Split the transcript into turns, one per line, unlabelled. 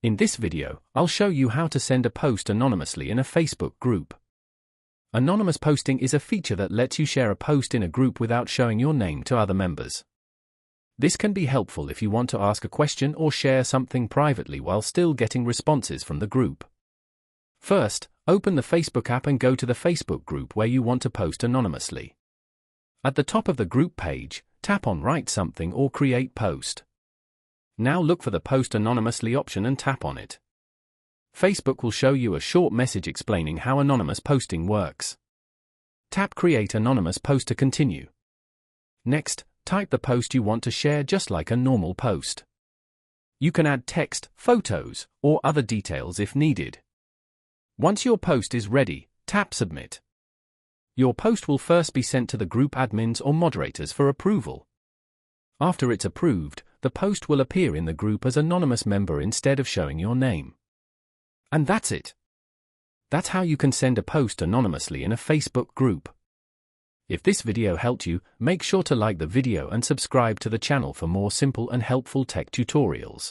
In this video, I'll show you how to send a post anonymously in a Facebook group. Anonymous posting is a feature that lets you share a post in a group without showing your name to other members. This can be helpful if you want to ask a question or share something privately while still getting responses from the group. First, open the Facebook app and go to the Facebook group where you want to post anonymously. At the top of the group page, tap on Write Something or Create Post. Now look for the Post Anonymously option and tap on it. Facebook will show you a short message explaining how anonymous posting works. Tap Create Anonymous Post to continue. Next, type the post you want to share just like a normal post. You can add text, photos, or other details if needed. Once your post is ready, tap Submit. Your post will first be sent to the group admins or moderators for approval. After it's approved, the post will appear in the group as anonymous member instead of showing your name. And that's it. That's how you can send a post anonymously in a Facebook group. If this video helped you, make sure to like the video and subscribe to the channel for more simple and helpful tech tutorials.